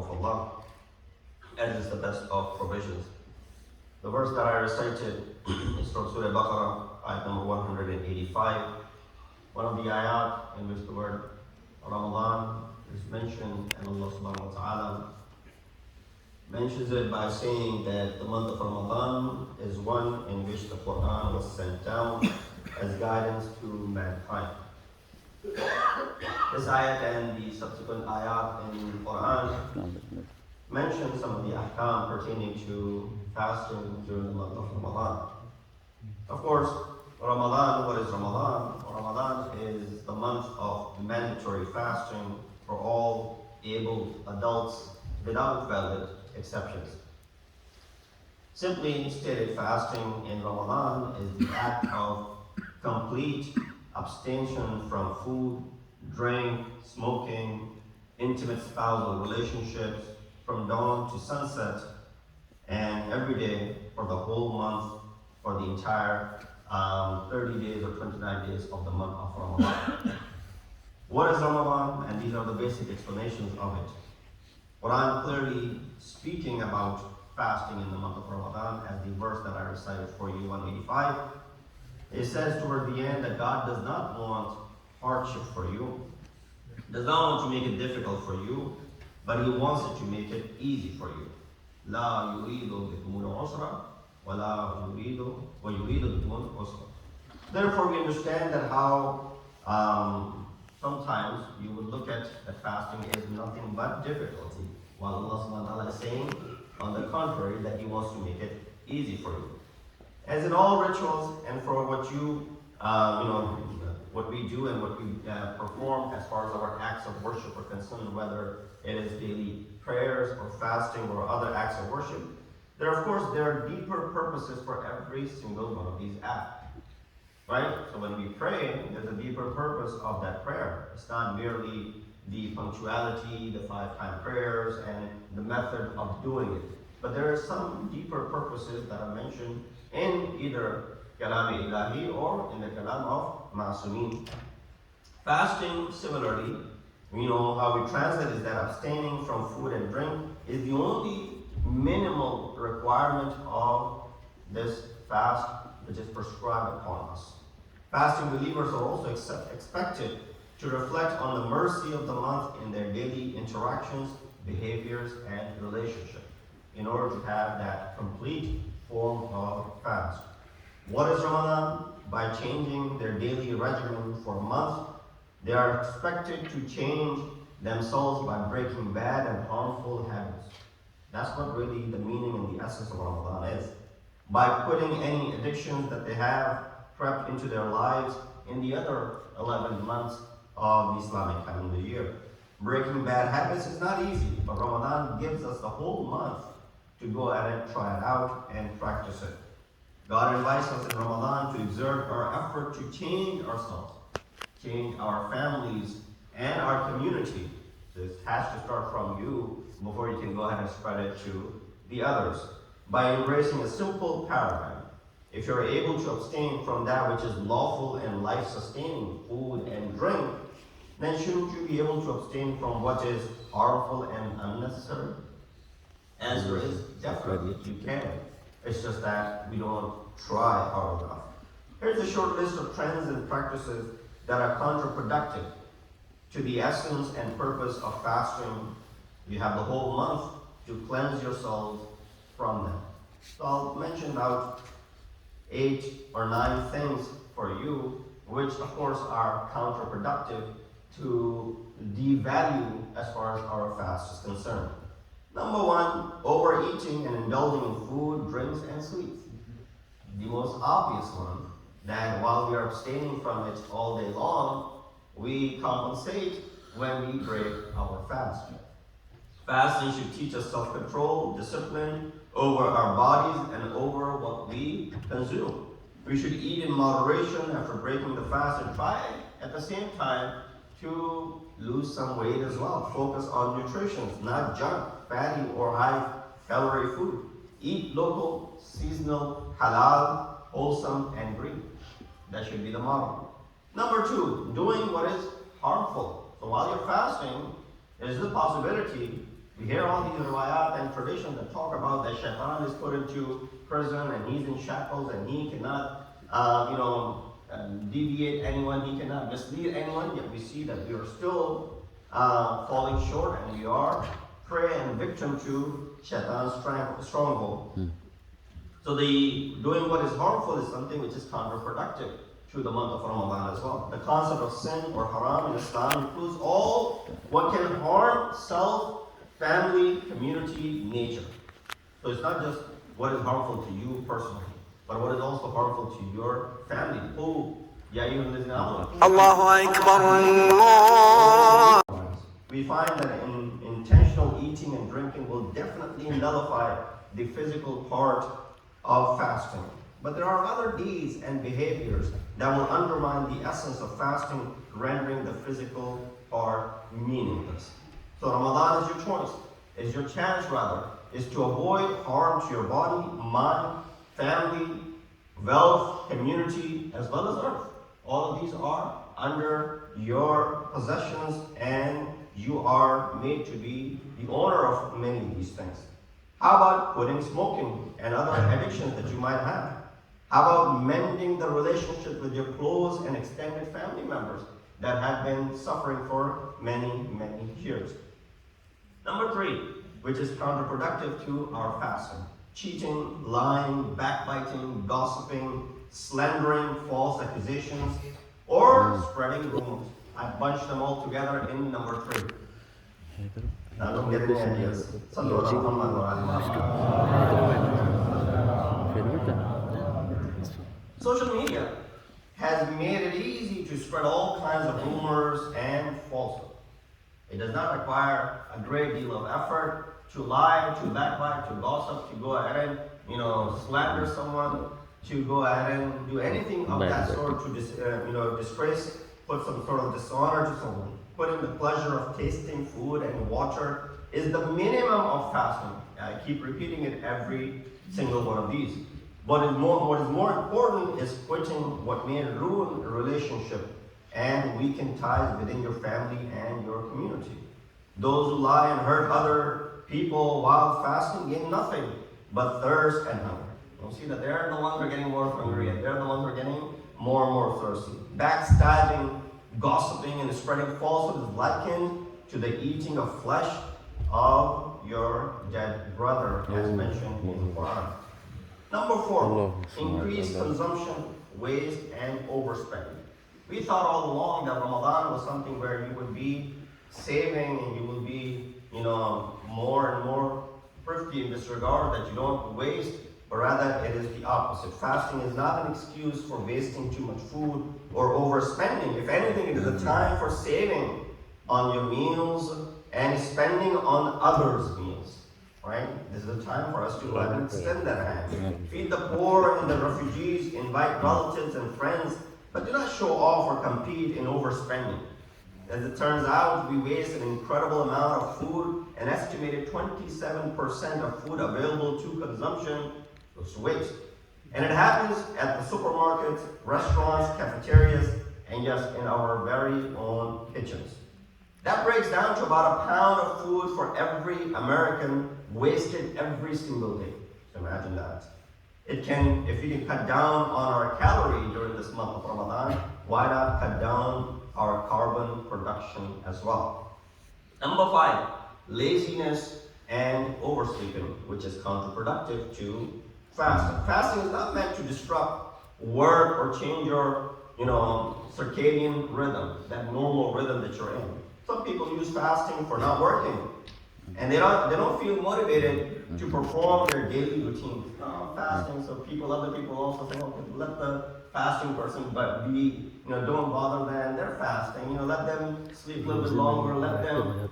of Allah, and is the best of provisions. The verse that I recited is from Surah Baqarah, ayat number 185. One of the ayat in which the word Ramadan is mentioned, and Allah subhanahu wa ta'ala mentions it by saying that the month of Ramadan is one in which the Quran was sent down as guidance to mankind. This ayat and the subsequent ayat in the Quran mention some of the ahkam pertaining to fasting during the month of Ramadan. Of course, Ramadan, what is Ramadan? Ramadan is the month of mandatory fasting for all able adults without valid exceptions. Simply stated, fasting in Ramadan is the act of complete abstention from food, drink, smoking, intimate spousal relationships from dawn to sunset, and every day for the whole month, for the entire 30 days or 29 days of the month of Ramadan. What is Ramadan? And these are the basic explanations of it. What I'm clearly speaking about fasting in the month of Ramadan, as the verse that I recited for you, 185, it says toward the end that God does not want hardship for you, does not want to make it difficult for you, but He wants it to make it easy for you. لا يريد بكم العسر ولا يريد بكم العسر. Therefore, we understand that how sometimes you would look at that fasting is nothing but difficulty, while Allah subhanahu wa ta'ala is saying, on the contrary, that He wants to make it easy for you. As in all rituals, and for what what we do and what we perform as far as our acts of worship are concerned, whether it is daily prayers or fasting or other acts of worship, there are deeper purposes for every single one of these acts. Right? So when we pray, there's a deeper purpose of that prayer. It's not merely the punctuality, the 5-time prayers, and the method of doing it. But there are some deeper purposes that are mentioned in either Kalam Ilahi or in the Kalam of Ma'asumin. Fasting, similarly, how we translate is that abstaining from food and drink is the only minimal requirement of this fast which is prescribed upon us. Fasting believers are also expected to reflect on the mercy of the month in their daily interactions, behaviors, and relationships in order to have that complete form of fast. What is Ramadan? By changing their daily regimen for a month, they are expected to change themselves by breaking bad and harmful habits. That's what really the meaning and the essence of Ramadan is. By putting any addictions that they have crept into their lives in the other 11 months of the Islamic calendar year. Breaking bad habits is not easy, but Ramadan gives us the whole month to go at it, try it out, and practice it. God invites us in Ramadan to exert our effort to change ourselves, change our families, and our community. This has to start from you before you can go ahead and spread it to the others. By embracing a simple paradigm, if you're able to abstain from that which is lawful and life-sustaining, food and drink, then shouldn't you be able to abstain from what is harmful and unnecessary? Answer is definitely you can. It's just that we don't try hard enough. Here's a short list of trends and practices that are counterproductive to the essence and purpose of fasting. You have the whole month to cleanse yourselves from them. So I'll mention about 8 or 9 things for you, which of course are counterproductive to devalue as far as our fast is concerned. Number 1, overeating and indulging in food, drinks, and sweets. The most obvious one, that while we are abstaining from it all day long, we compensate when we break our fast. Fasting should teach us self-control, discipline over our bodies and over what we consume. We should eat in moderation after breaking the fast and try at the same time to lose some weight as well. Focus on nutrition, not junk, fatty, or high-calorie food. Eat local, seasonal, halal, wholesome, and green. That should be the model. Number 2, doing what is harmful. So while you're fasting, there's the possibility We hear all these riwayat and traditions that talk about that shaitan is put into prison and he's in shackles and he cannot, deviate anyone, he cannot mislead anyone. Yet we see that we are still falling short and we are prey and victim to shaitan's stronghold. So doing what is harmful is something which is counterproductive to the month of Ramadan as well. The concept of sin or haram in Islam includes all what can harm self, family, community, nature. So it's not just what is harmful to you personally, but what is also harmful to your family. Allahu Akbar. We find that intentional eating and drinking will definitely nullify the physical part of fasting. But there are other deeds and behaviors that will undermine the essence of fasting, rendering the physical part meaningless. So Ramadan is your choice, is your chance rather, is to avoid harm to your body, mind, family, wealth, community, as well as earth. All of these are under your possessions and you are made to be the owner of many of these things. How about quitting smoking and other addictions that you might have? How about mending the relationship with your close and extended family members that have been suffering for many, many years? Number 3, which is counterproductive to our fasting: cheating, lying, backbiting, gossiping, slandering, false accusations, or spreading rumors. I bunched them all together in number 3. Now don't get any ideas. Social media has made it easy to spread all kinds of rumors and falsehoods. It does not require a great deal of effort to lie, to backbite, to gossip, to go ahead and slander someone, to go ahead and do anything of that sort to disgrace, put some sort of dishonor to someone. Putting the pleasure of tasting food and water is the minimum of fasting. I keep repeating it every single one of these. What is more important is quitting what may ruin a relationship and weaken ties within your family and your community. Those who lie and hurt other people while fasting gain nothing but thirst and hunger. You'll see that they're the ones who are getting more hungry and they're the ones who are getting more and more thirsty. Backstabbing, gossiping, and spreading falsehood is likened to the eating of flesh of your dead brother, as mentioned in the Quran. Number 4, increased consumption, waste, and overspending. We thought all along that Ramadan was something where you would be saving and you will be, more and more thrifty in this regard, that you don't waste, but rather it is the opposite. Fasting is not an excuse for wasting too much food or overspending. If anything, it is a time for saving on your meals and spending on others' meals. Right? This is a time for us to let and extend that hand. Feed the poor and the refugees, invite relatives and friends, but do not show off or compete in overspending. As it turns out, we waste an incredible amount of food. An estimated 27% of food available to consumption goes to waste. And it happens at the supermarkets, restaurants, cafeterias, and yes, in our very own kitchens. That breaks down to about a pound of food for every American wasted every single day. So imagine that. If we can cut down on our calorie during this month of Ramadan, why not cut down our carbon production as well? Number 5, laziness and oversleeping, which is counterproductive to fasting. Fasting is not meant to disrupt work or change your, circadian rhythm, that normal rhythm that you're in. Some people use fasting for not working, and they don't feel motivated to perform their daily routines. Fasting, so other people also say, okay, let the fasting person be, don't bother them, they're fasting, let them sleep a little bit longer, let them,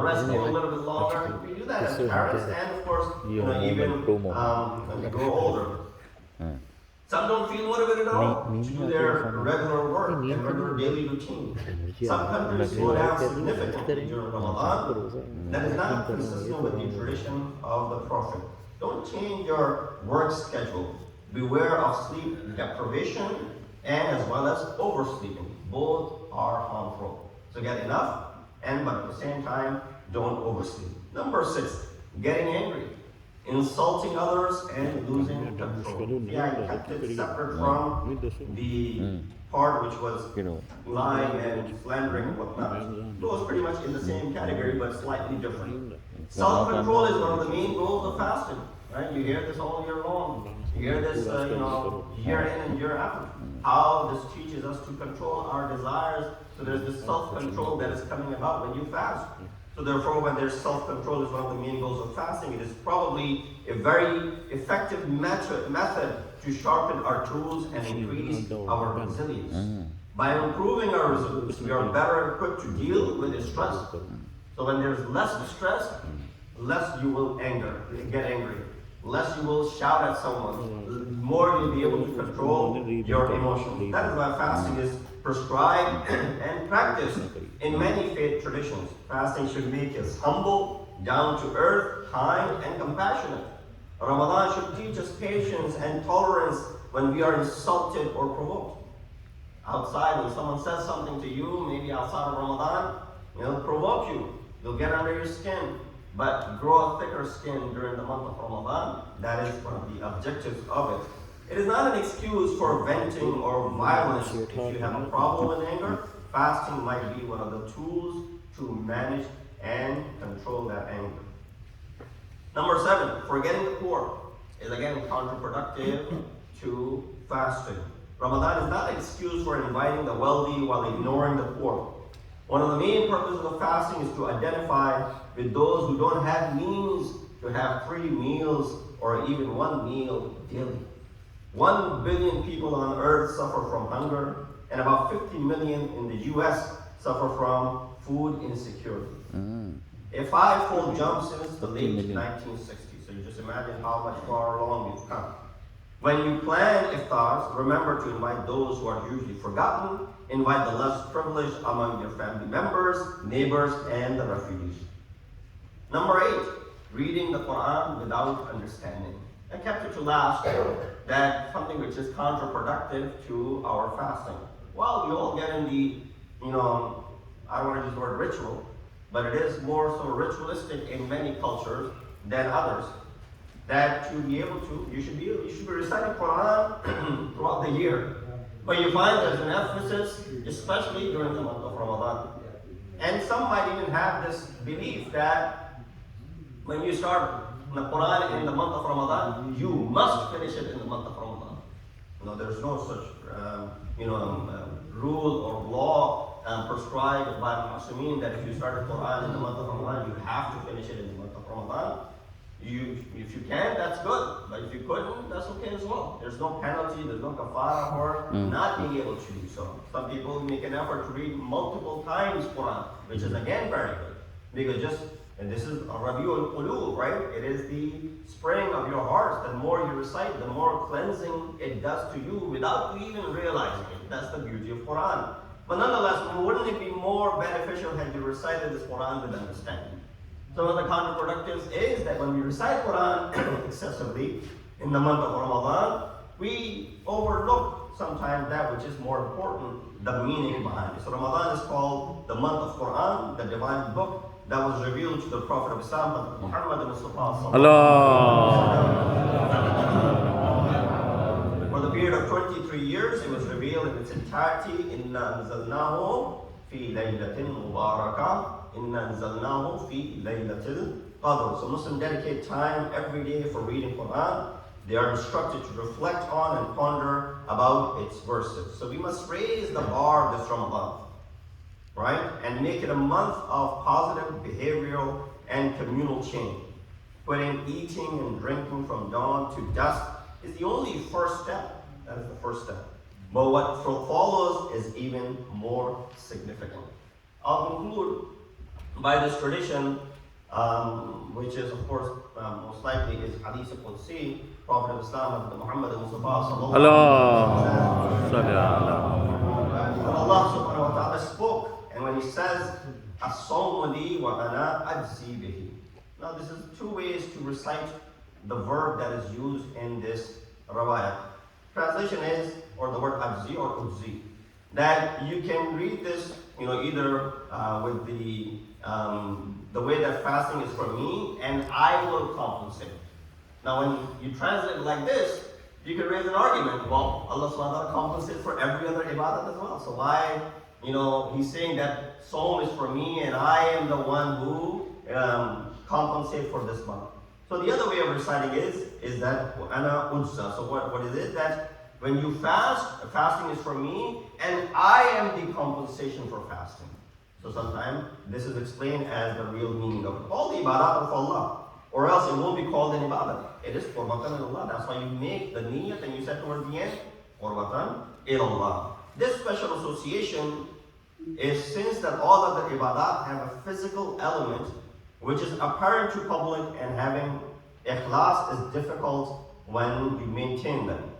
rest a little bit longer. We do that as parents, and of course, even when they grow older. Some don't feel motivated at all to do their regular work and regular daily routine. Some countries slow down significantly during Ramadan. That is not consistent with the tradition of the Prophet. Don't change your work schedule. Beware of sleep deprivation and as well as oversleeping. Both are harmful. So get enough, but at the same time, don't oversleep. Number 6, getting angry, insulting others and losing control. Yeah, I kept it separate from the part which was lying and slandering and whatnot. Those pretty much in the same category, but slightly different. Self-control is one of the main goals of fasting. Right? You hear this all year long. You hear this, year in and year out. How this teaches us to control our desires. So there's this self-control that is coming about when you fast. So therefore, when there's self-control is one of the main goals of fasting, it is probably a very effective method to sharpen our tools and increase our resilience. By improving our resilience, we are better equipped to deal with the stress. So when there's less stress, less you will get angry. Less you will shout at someone, more you'll be able to control your emotions. That is why fasting is prescribed and practiced in many faith traditions. Fasting should make us humble, down to earth, kind, and compassionate. Ramadan should teach us patience and tolerance when we are insulted or provoked. Outside, when someone says something to you, maybe outside of Ramadan, it'll provoke you. You'll get under your skin. But grow a thicker skin during the month of Ramadan. That is one of the objectives of it. It is not an excuse for venting or violence. If you have a problem with anger, fasting might be one of the tools to manage and control that anger. Number 7, forgetting the poor is again counterproductive to fasting. Ramadan is not an excuse for inviting the wealthy while ignoring the poor. One of the main purposes of fasting is to identify with those who don't have means to have 3 meals or even 1 meal daily. 1 billion people on earth suffer from hunger, and about 50 million in the US suffer from food insecurity. A 5-fold jump since the late 1960s. So you just imagine how much far along we've come. When you plan iftars, remember to invite those who are usually forgotten. Invite the less privileged among your family members, neighbors, and the refugees. Number 8, reading the Quran without understanding. I kept it to last, that something which is counterproductive to our fasting. Well, we all get in the, I don't want to use the word ritual, but it is more so ritualistic in many cultures than others. That to be able to, you should be reciting Quran throughout the year. But you find there's an emphasis, especially during the month of Ramadan. And some might even have this belief that when you start the Quran in the month of Ramadan, you must finish it in the month of Ramadan. There's no such rule or law prescribed by Muslimin that if you start the Quran in the month of Ramadan, you have to finish it in the month of Ramadan. If you can, that's good. But if you couldn't, that's okay as well. There's no penalty, there's no kafara for not being able to do so. Some people make an effort to read multiple times Quran, which is again very good. Because and this is a Rabiul Qulub, right? It is the spring of your hearts. The more you recite, the more cleansing it does to you without you even realizing it. That's the beauty of Quran. But nonetheless, wouldn't it be more beneficial had you recited this Quran with understanding? So one of the counterproductives is that when we recite Quran excessively in the month of Ramadan, we overlook sometimes that which is more important, the meaning behind it. So Ramadan is called the month of Quran, the divine book that was revealed to the Prophet of Islam, Muhammad Mustafa. For the period of 23 years, it was revealed in its entirety. Inna anzalnahu fi laylatin mubarakah. Inna anzalnahu fi laylatil qadr. So Muslims dedicate time every day for reading Quran. They are instructed to reflect on and ponder about its verses. So we must raise the bar this Ramadan, right? And make it a month of positive behavioral and communal change. Putting eating and drinking from dawn to dusk is the only first step. That is the first step. But what follows is even more significant. I'll conclude by this tradition, which is, of course, most likely is Hadith al-Qudsi, Prophet of Islam, Muhammad Mustafa sallallahu alaihi wasallam. Allah subhanahu wa ta'ala spoke, and when he says, As-sawmu li wa ana ajzi bihi. Now this is 2 ways to recite the verb that is used in this rawayat. Translation is, or the word ajzi or udzi, that you can read this, either with the the way that fasting is for me, and I will compensate. Now, when you translate it like this, you can raise an argument. Well, Allah subhanahu wa ta'ala compensates for every other ibadah as well. So why, he's saying that Sawm is for me and I am the one who compensate for this month. So the other way of reciting is that ana udsa. So what is it? That when you fast, fasting is for me and I am the compensation for fasting. So sometimes this is explained as the real meaning of it. All the ibadah of Allah. Or else it won't be called an ibadah. It is qurbatan ilallah. That's why you make the niyat and you said towards the end, qurbatan ilallah. This special association is since that all of the ibadat have a physical element which is apparent to public, and having ikhlas is difficult when you maintain them.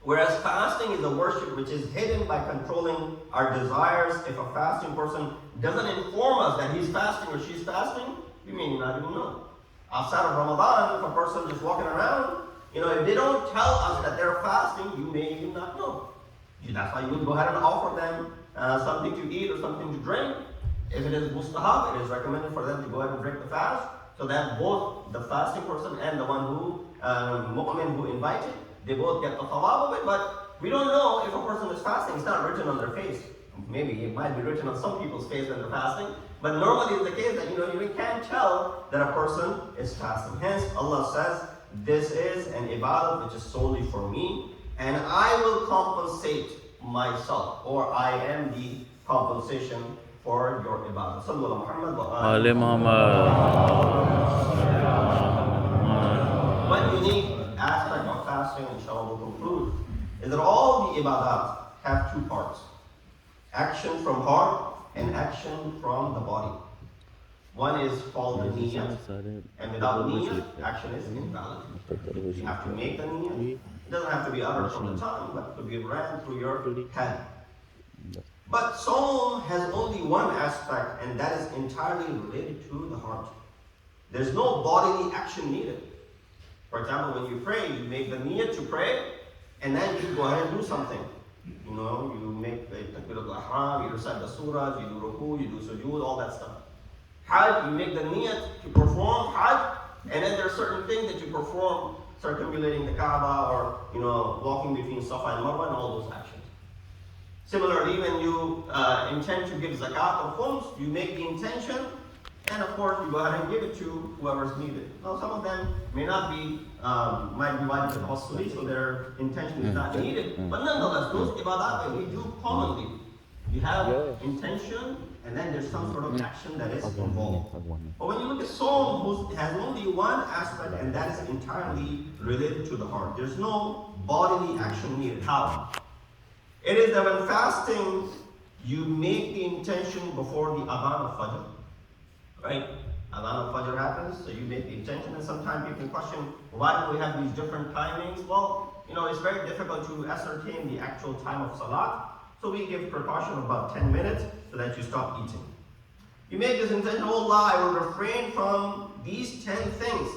Whereas fasting is a worship which is hidden by controlling our desires. If a fasting person doesn't inform us that he's fasting or she's fasting, we may not even know. Outside of Ramadan, if a person just walking around, if they don't tell us that they're fasting, you may even not know. That's why you would go ahead and offer them something to eat or something to drink. If it is mustahab, it is recommended for them to go ahead and break the fast, so that both the fasting person and the one who, mu'min who invited, they both get the thawab of it. But we don't know if a person is fasting. It's not written on their face. Maybe it might be written on some people's face when they're fasting, but normally it's the case that you can't tell that a person is fasting. Hence, Allah says, this is an ibadah which is solely for me, and I will compensate myself, or I am the compensation for your ibadah. Sallallahu alaihi Wasallam. One unique aspect of fasting, inshallah, will conclude, is that all the ibadat have two parts. Action from heart and action from the body. One is called the niyyah, and without niyyah, action is invalid. You have to make the niyyah. It doesn't have to be uttered from the tongue, but to be ran through your head. But Sawm has only one aspect, and that is entirely related to the heart. There's no bodily action needed. For example, when you pray, you make the niyyah to pray, and then you go ahead and do something. You make the takbir al-ihram, you recite the surahs, you do ruku, you do sujood, all that stuff. Hajj, you make the niyyah to perform Hajj, and then there are certain things that you perform, circumambulating the Kaaba, or walking between Safa and Marwa, and all those actions. Similarly, when you intend to give zakat or khums, you make the intention, and of course you go ahead and give it to whoever's needed. Now some of them may not be, might be wajib tawassuli, so their intention is not needed. But nonetheless, those ibadat that we do commonly, you have intention, and then there's some sort of action that is involved. But when you look at Sawm, it has only one aspect, and that is entirely related to the heart. There's no bodily action needed. How? It is that when fasting, you make the intention before the adhan of Fajr. Right? Adhan of Fajr happens, so you make the intention, and sometimes people question, why do we have these different timings? Well, it's very difficult to ascertain the actual time of Salat, so we give precaution of about 10 minutes so that you stop eating. You make this intention, oh Allah, I will refrain from these 10 things.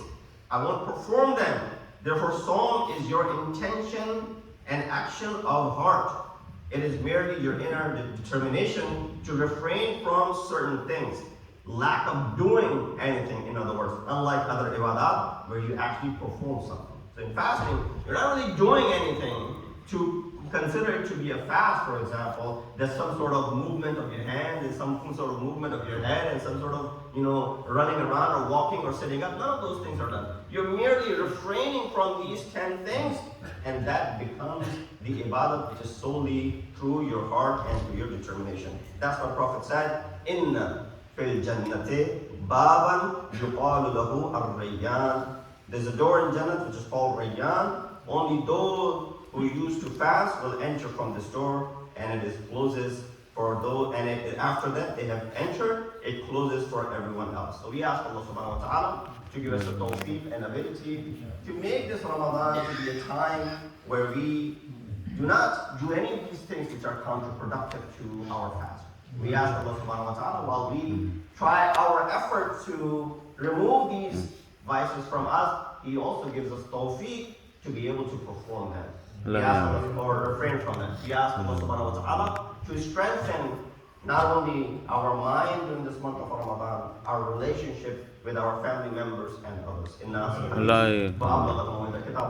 I won't perform them. Therefore, Sawm is your intention and action of heart. It is merely your inner determination to refrain from certain things. Lack of doing anything, in other words, unlike other ibadat where you actually perform something. So in fasting, you're not really doing anything. To consider it to be a fast, for example, there's some sort of movement of your hand, there's some sort of movement of your head, and some sort of, running around or walking or sitting up. None of those things are done. You're merely refraining from these 10 things, and that becomes the ibadah which is solely through your heart and through your determination. That's what Prophet said, Inna fil jannati baban yuqalu lahu ar-rayyan. There's a door in Jannah which is called Rayyan. Only those who used to fast will enter from this door, and it closes for those, and after that they have entered, it closes for everyone else. So we ask Allah subhanahu wa ta'ala to give us the tawfiq and ability to make this Ramadan to be a time where we do not do any of these things which are counterproductive to our fast. We ask Allah subhanahu wa ta'ala, while we try our effort to remove these vices from us, He also gives us tawfiq to be able to perform them. We ask Allah, or refrain from them. We ask Allah subhanahu wa ta'ala to strengthen not only our mind during this month of Ramadan, our relationship with our family members and others. إِنَّا Allah, وَأَبْلَغَ